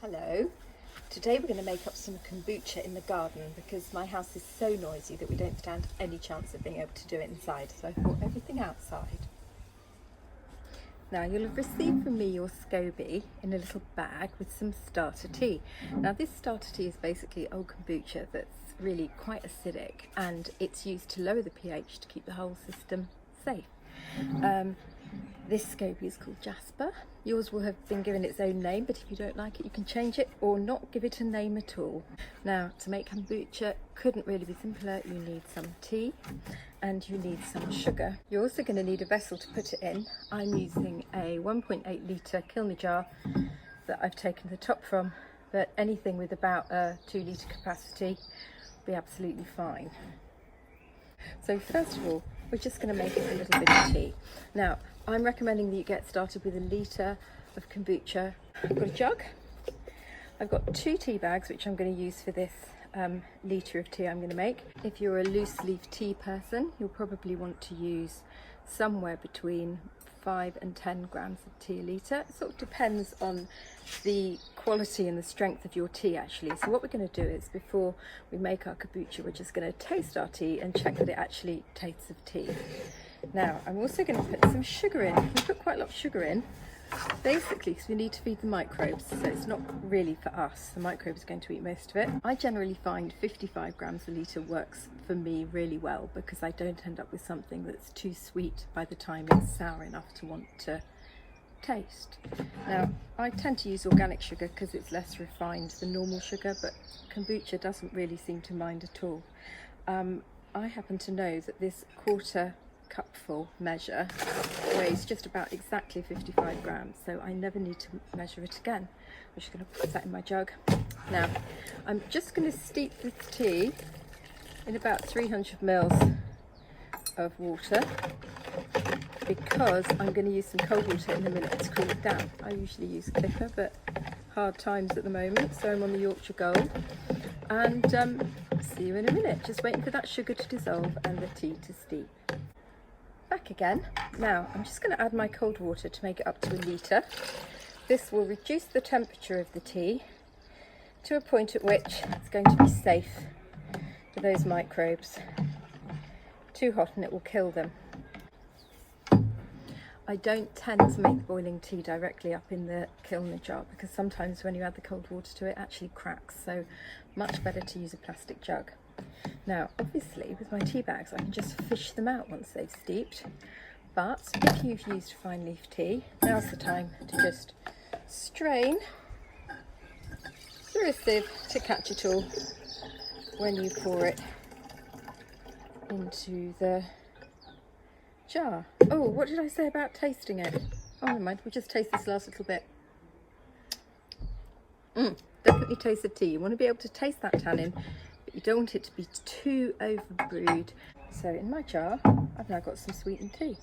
Hello. Today we're going to make up some kombucha in the garden because my house is so noisy that we don't stand any chance of being able to do it inside, so I brought everything outside. Now you'll have received from me your SCOBY in a little bag with some starter tea. Now this starter tea is basically old kombucha that's really quite acidic, and it's used to lower the pH to keep the whole system safe. This SCOBY is called Jasper. Yours will have been given its own name, but if you don't like it you can change it or not give it a name at all. Now to make kombucha couldn't really be simpler. You need some tea and you need some sugar. You're also going to need a vessel to put it in. I'm using a 1.8 litre Kilner jar that I've taken the top from, but anything with about a 2 litre capacity will be absolutely fine. So first of all, we're just going to make it a little bit of tea. Now, I'm recommending that you get started with a litre of kombucha. I've got a jug. I've got 2 tea bags, which I'm going to use for this litre of tea I'm going to make. If you're a loose leaf tea person, you'll probably want to use somewhere between 5 and 10 grams of tea a litre. It sort of depends on the quality and the strength of your tea actually. So what we're going to do is, before we make our kombucha, we're just going to taste our tea and check that it actually tastes of tea. Now I'm also going to put some sugar in. We put quite a lot of sugar in, basically because we need to feed the microbes, so it's not really for us. The microbes are going to eat most of it. I generally find 55 grams a litre works for me really well because I don't end up with something that's too sweet by the time it's sour enough to want to taste. Now I tend to use organic sugar because it's less refined than normal sugar, but kombucha doesn't really seem to mind at all. I happen to know that this quarter cupful measure weighs just about exactly 55 grams, so I never need to measure it again. I'm just going to put that in my jug. Now I'm just going to steep this tea in about 300 ml of water because I'm going to use some cold water in a minute to cool it down. I usually use Clipper, but hard times at the moment, so I'm on the Yorkshire Gold. And see you in a minute. Just waiting for that sugar to dissolve and the tea to steep. Back again. Now I'm just going to add my cold water to make it up to a litre. This will reduce the temperature of the tea to a point at which it's going to be safe for those microbes. Too hot and it will kill them. I don't tend to make boiling tea directly up in the Kilner jar because sometimes when you add the cold water to it, it actually cracks, so much better to use a plastic jug. Now obviously with my tea bags I can just fish them out once they've steeped, but if you've used fine leaf tea, now's the time to just strain through a sieve to catch it all when you pour it into the jar. Oh, what did I say about tasting it? Oh never mind, we'll just taste this last little bit. Definitely taste the tea. You want to be able to taste that tannin, you don't want it to be too overbrewed. So in my jar I've now got some sweetened tea,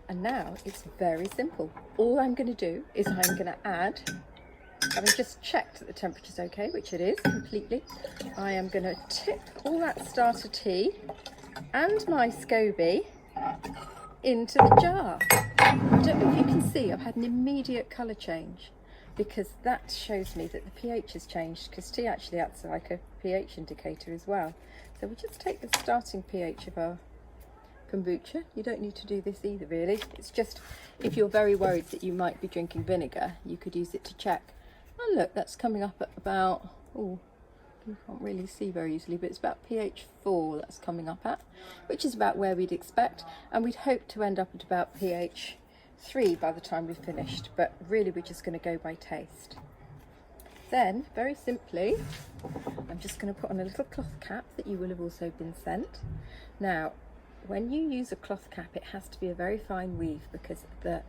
and now it's very simple. All I'm going to do is I'm going to add, having just checked that the temperature's okay, which it is completely, I am going to tip all that starter tea and my SCOBY into the jar. I don't know if you can see, I've had an immediate colour change because that shows me that the pH has changed, because tea actually acts like a pH indicator as well. So we'll just take the starting pH of our kombucha. You don't need to do this either really. It's just if you're very worried that you might be drinking vinegar, you could use it to check. And look, that's coming up at about, oh, you can't really see very easily, but it's about pH 4 that's coming up at, which is about where we'd expect, and we'd hope to end up at about pH 3 by the time we've finished, but really we're just going to go by taste. Then very simply I'm just going to put on a little cloth cap that you will have also been sent. Now when you use a cloth cap it has to be a very fine weave because the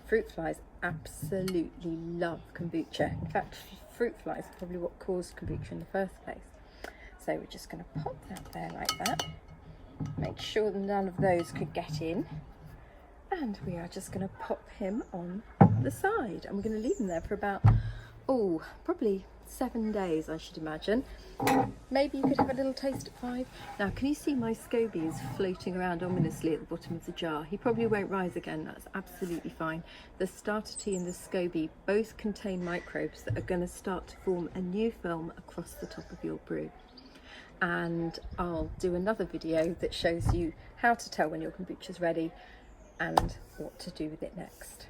fruit flies absolutely love kombucha. In fact, fruit flies are probably what caused kombucha in the first place. So we're just going to pop that there like that, make sure that none of those could get in, and we are just going to pop him on the side, and we're going to leave him there for about, oh, probably 7 days, I should imagine. Maybe you could have a little taste at 5. Now, can you see my SCOBY is floating around ominously at the bottom of the jar? He probably won't rise again, that's absolutely fine. The starter tea and the SCOBY both contain microbes that are going to start to form a new film across the top of your brew. And I'll do another video that shows you how to tell when your kombucha's ready and what to do with it next.